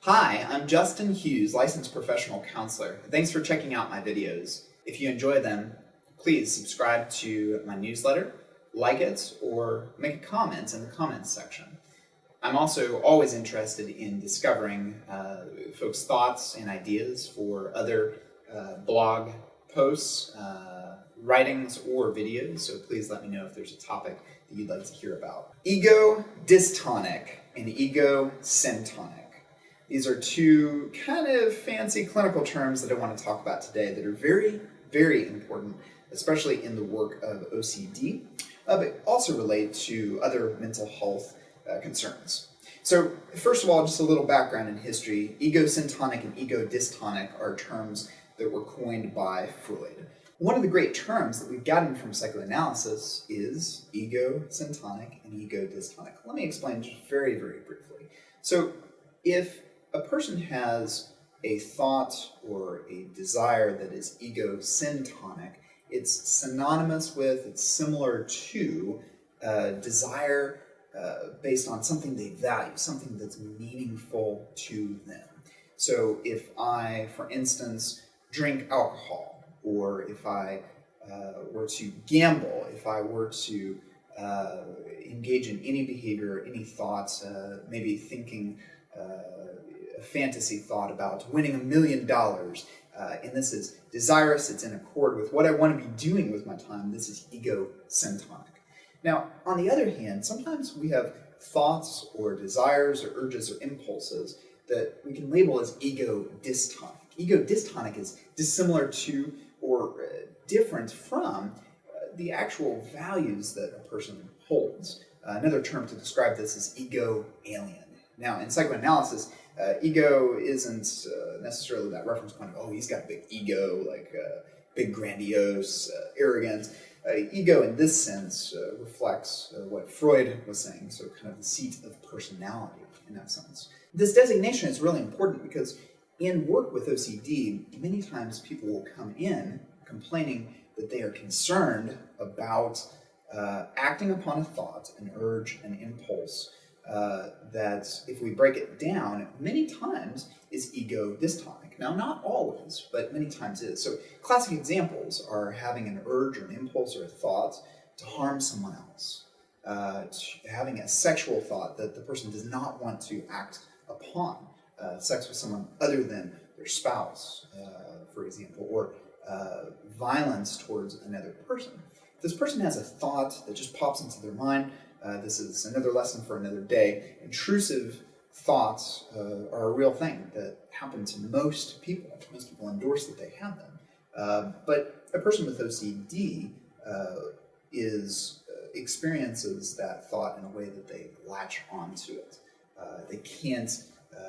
Hi, I'm Justin Hughes, licensed professional counselor. Thanks for checking out my videos. If you enjoy them, please subscribe to my newsletter, like it, or make a comment in the comments section. I'm also always interested in discovering folks' thoughts and ideas for other blog posts, writings, or videos, so please let me know if there's a topic that you'd like to hear about. Egodystonic and egosyntonic. These are two kind of fancy clinical terms that I want to talk about today that are very, very important, especially in the work of OCD, but also relate to other mental health concerns. So first of all, just a little background in history. Egosyntonic and egodystonic are terms that were coined by Freud. One of the great terms that we've gotten from psychoanalysis is egosyntonic and egodystonic. Let me explain just very, very briefly. So if a person has a thought or a desire that is egosyntonic, it's synonymous with, it's similar to desire based on something they value, something that's meaningful to them. So if I, for instance, drink alcohol, or if I were to gamble, if I were to engage in any behavior, any thoughts, maybe thinking a fantasy thought about winning $1 million, and this is desirous, it's in accord with what I want to be doing with my time, this is egosyntonic. Now, on the other hand, sometimes we have thoughts or desires or urges or impulses that we can label as egodystonic. Egodystonic is dissimilar to or different from the actual values that a person holds. Another term to describe this is ego-alien. Now, in psychoanalysis, ego isn't necessarily that reference point of, oh, he's got a big ego, like big, grandiose, arrogant. Ego, in this sense, reflects what Freud was saying, so kind of the seat of personality, in that sense. This designation is really important because in work with OCD, many times people will come in complaining that they are concerned about acting upon a thought, an urge, an impulse, that if we break it down, many times is egodystonic. Now, not always, but many times it is. So classic examples are having an urge or an impulse or a thought to harm someone else, having a sexual thought that the person does not want to act upon, sex with someone other than their spouse, for example, or violence towards another person. If this person has a thought that just pops into their mind, this is another lesson for another day. Intrusive thoughts are a real thing that happen to most people. Most people endorse that they have them. But a person with OCD experiences that thought in a way that they latch onto it. They can't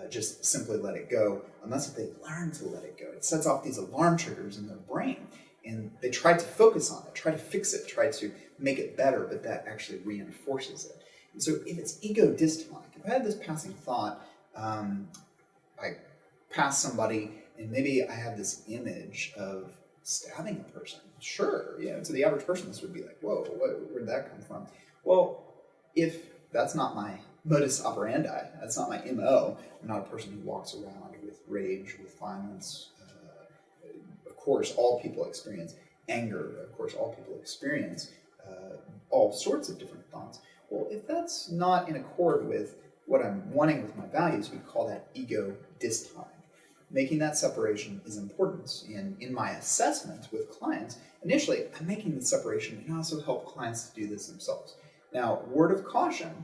just simply let it go unless they learn to let it go. It sets off these alarm triggers in their brain, and they try to focus on it, try to fix it, try to make it better, but that actually reinforces it. And so if it's egodystonic, if I had this passing thought, I pass somebody and maybe I have this image of stabbing a person. Sure, to the average person this would be like, whoa, where did that come from? Well, if that's not my modus operandi, that's not my MO, I'm not a person who walks around with rage, with violence. Of course, all people experience anger. Of course, all people experience all sorts of different thoughts. Well, if that's not in accord with what I'm wanting with my values, we call that egodystonic. Making that separation is important. And in my assessment with clients, initially, I'm making the separation and I also help clients to do this themselves. Now, word of caution,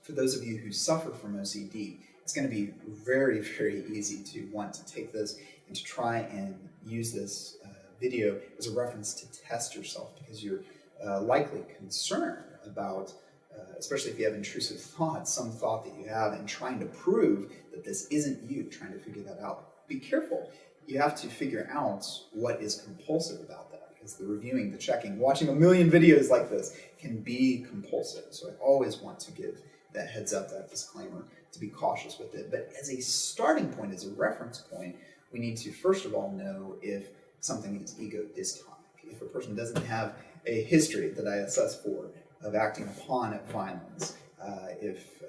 for those of you who suffer from OCD, it's going to be very, very easy to want to take this and to try and use this video as a reference to test yourself, because you're likely concerned about, especially if you have intrusive thoughts, some thought that you have, and trying to prove that this isn't you, trying to figure that out. Be careful. You have to figure out what is compulsive about that, because the reviewing, the checking, watching a million videos like this can be compulsive. So I always want to give that heads up, that disclaimer, to be cautious with it. But as a starting point, as a reference point, we need to first of all know if something is egodystonic. If a person doesn't have a history that I assess for of acting upon violence, if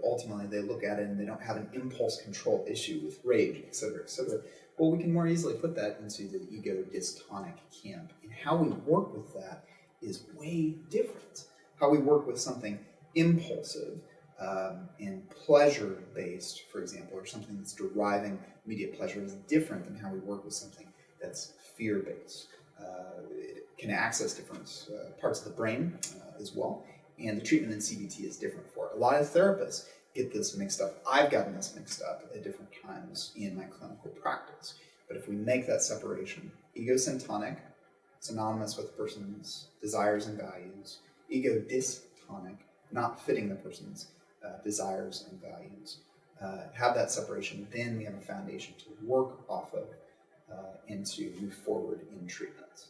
ultimately they look at it and they don't have an impulse control issue with rage, etc., etc., well, we can more easily put that into the egodystonic camp. And how we work with that is way different. How we work with something impulsive and pleasure-based, for example, or something that's deriving immediate pleasure is different than how we work with something that's fear-based. It can access different parts of the brain as well, and the treatment in CBT is different for it. A lot of therapists get this mixed up. I've gotten this mixed up at different times in my clinical practice. But if we make that separation, egosyntonic, synonymous with the person's desires and values, egodystonic, not fitting the person's desires and values, have that separation, then we have a foundation to work off of and to move forward in treatment.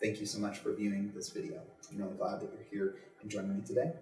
Thank you so much for viewing this video. I'm really glad that you're here and joining me today.